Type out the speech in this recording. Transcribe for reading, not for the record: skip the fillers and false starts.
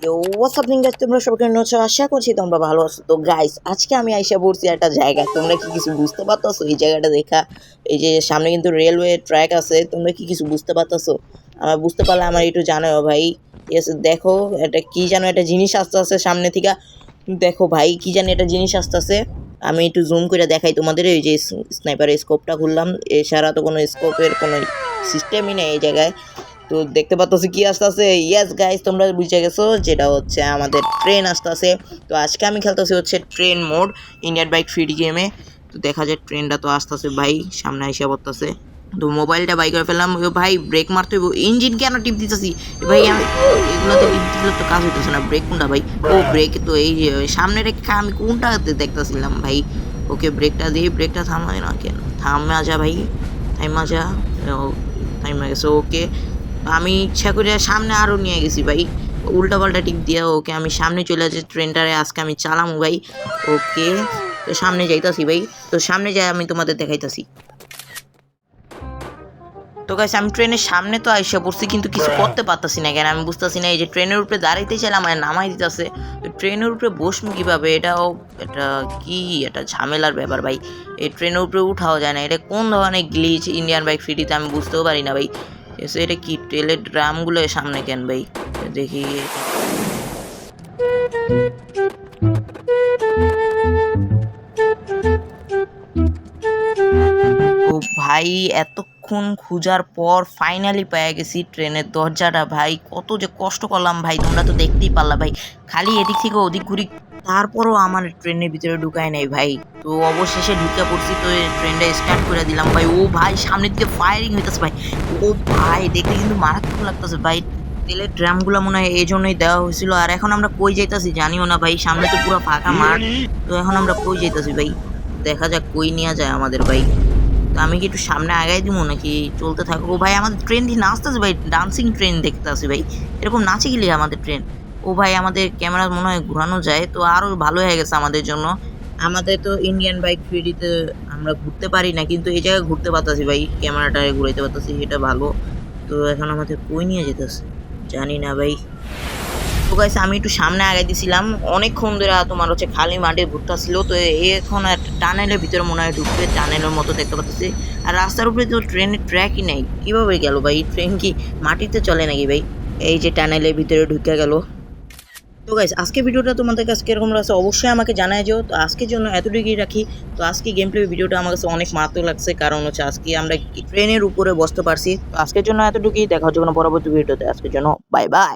WhatsApp guys, তোমরা সবাই কেমন আছো? আশা করছি তোমরা ভালো আছো। তো গাইস, আজকে আমি আইসা পড়ছি একটা জায়গা। তোমরা কি কিছু বুঝতে পারতেছো এই জায়গাটা দেখা? এই যে সামনে কিন্তু রেলওয়ে ট্র্যাক আছে। তোমরা কি কিছু বুঝতে পারতেছো? আমার বুঝতে পারলে আমার একটু জানাও ভাই। ঠিক আছে, দেখো এটা কি জানো, একটা জিনিস আসতে আছে সামনে থেকে। দেখো ভাই, কি জানি একটা জিনিস আসতেছে। আমি একটু জুম করে দেখাই তোমাদের। এই যে স্নাইপারের স্কোপটা খুললাম, এছাড়া তো কোনো স্কোপের কোনো সিস্টেমই নেই এই জায়গায়। তো দেখতে পাচ্ছ কি আসতেছে। ইয়েস গাইস, তোমরা বুঝে গেছো, যেটা হচ্ছে আমাদের ট্রেন আসতেছে। তো আজকে আমি খেলতেছি হচ্ছে train mode Indian bike free গেমে। তো দেখা যায় ট্রেনটা তো আসতেছে ভাই, সামনে এসে পড়তেছে। তো মোবাইলটা বাই করে ফেললাম। ভাই ব্রেক মারতে হইব, ইঞ্জিন কেন টিপ দিতেছি ভাই আমি? এগুলোতে টিপ দিলে তো কাজ হইতেছে না। ব্রেক কোনটা ভাই? ও ব্রেক তো এই যে সামনে রেখে আমি কোনটাতে দেখতেছিলাম ভাই। ওকে ব্রেকটা দিই, ব্রেকটা থামায় না কেন? থামা যা ভাই, থামা যা। থামা গেছে, ওকে। আমি ইচ্ছা করে সামনে আরও নিয়ে গেছি ভাই, উল্টা পাল্টা টিপ দিয়ে ওকে আমি সামনে চলে যাচ্ছি। ট্রেনটারে আজকে আমি চালামু ভাই। ওকে, তো সামনে যাইতাছি ভাই। তো সামনে যাই আমি তোমাদের দেখাইতাছি। তো গাইস, আমি ট্রেনের সামনে তো আইসা পড়ছি, কিন্তু কিছু করতে পারতাছি না কেন আমি বুঝতেছি না। এই যে ট্রেনের উপরে দাঁড়াইতে চাইলাম আমার নামাই দিতেছে। তো ট্রেনের উপরে বসবো কিভাবে? এটা কি এটা ঝামেলার ব্যাপার ভাই। এই ট্রেনের উপরে উঠাও যায় না। এটা কোন ধরনের গ্লিচ ইন্ডিয়ান বাইক ফ্রিতে আমি বুঝতেও পারি না ভাই। এটা কি তেলের ড্রামগুলো সামনে কেন ভাই? দেখি। তো ভাই, এতক্ষণ খোঁজার পর ফাইনালি পেয়ে গেছি ট্রেনের দরজাটা। ভাই কত যে কষ্ট করলাম ভাই, তোমরা তো দেখতেই পারলা ভাই। খালি এদিক থেকে ওদিক ঘুরি, তারপরও আমার ট্রেনের ভিতরে ঢুকায় নাই ভাই। তো অবশেষে ঢুকে পড়ছি। তো ট্রেনটা স্টার্ট করে দিলাম ভাই। ও ভাই, সামনের দিকে ফায়ারিং হইতেছে ভাই। ও ভাই, দেখতে কিন্তু মারাত্মক লাগতেছে ভাই। তেলের ড্রামগুলো মনে হয় এই জন্যই দেওয়া হয়েছিল। আর এখন আমরা কই যাইতাছি জানিও না ভাই, সামনে তো পুরো ফাঁকা মাঠ। তো এখন আমরা কই যাইতাছি ভাই? দেখা যাক কই নিয়ে যায় আমাদের ভাই। তো আমি কি একটু সামনে আগাই দিব নাকি চলতে থাকবো? ও ভাই, আমাদের ট্রেন দিয়ে নাচতেছে ভাই, ডান্সিং ট্রেন দেখতে আসি ভাই। এরকম নাচে গেলে আমাদের ট্রেন। ও ভাই, আমাদের ক্যামেরা মনে হয় ঘোরানো যায়, তো আরও ভালো হয়ে গেছে আমাদের জন্য। আমাদের তো ইন্ডিয়ান বাইক ফ্রিতে আমরা ঘুরতে পারি না, কিন্তু এই জায়গায় ঘুরতে পারতাছি ভাই, ক্যামেরাটা ঘুরাইতে পারতাছি, এটা ভালো। তো এখন আমাদের কই নিয়ে যেতেছে জানি না ভাই। তো গাইস, আমি একটু সামনে আগাই দিছিলাম অনেকক্ষণ ধরে। তোমার হচ্ছে খালি মাঠে ঘুরতেছিল। তো এখন একটা টানেলের ভিতরে মনে হয় ঢুকবে, টানেলের মতো দেখতে পাচ্ছি। আর রাস্তার উপরে তো ট্রেনের ট্র্যাকই নেই, কিভাবে গেল ভাই? ট্রেন কি মাটিতে চলে নাকি ভাই? এই যে টানেলের ভিতরে ঢুকে গেল। তো গাইস, আজকে ভিডিওটা তোমাদের কাছে কিরকম লাগছে অবশ্যই আমাকে জানাই যেও। তো আজকের জন্য এতটুকুই রাখি। তো আজকে গেম প্লে ভিডিওটা আমার কাছে অনেক মারাত্মক লাগছে, কারণ হচ্ছে আজকে আমরা ট্রেনের উপরে বসতে পারছি। তো আজকের জন্য এতটুকুই, দেখা হচ্ছে কোনো পরবর্তী ভিডিওতে। আজকের জন্য বাই বাই।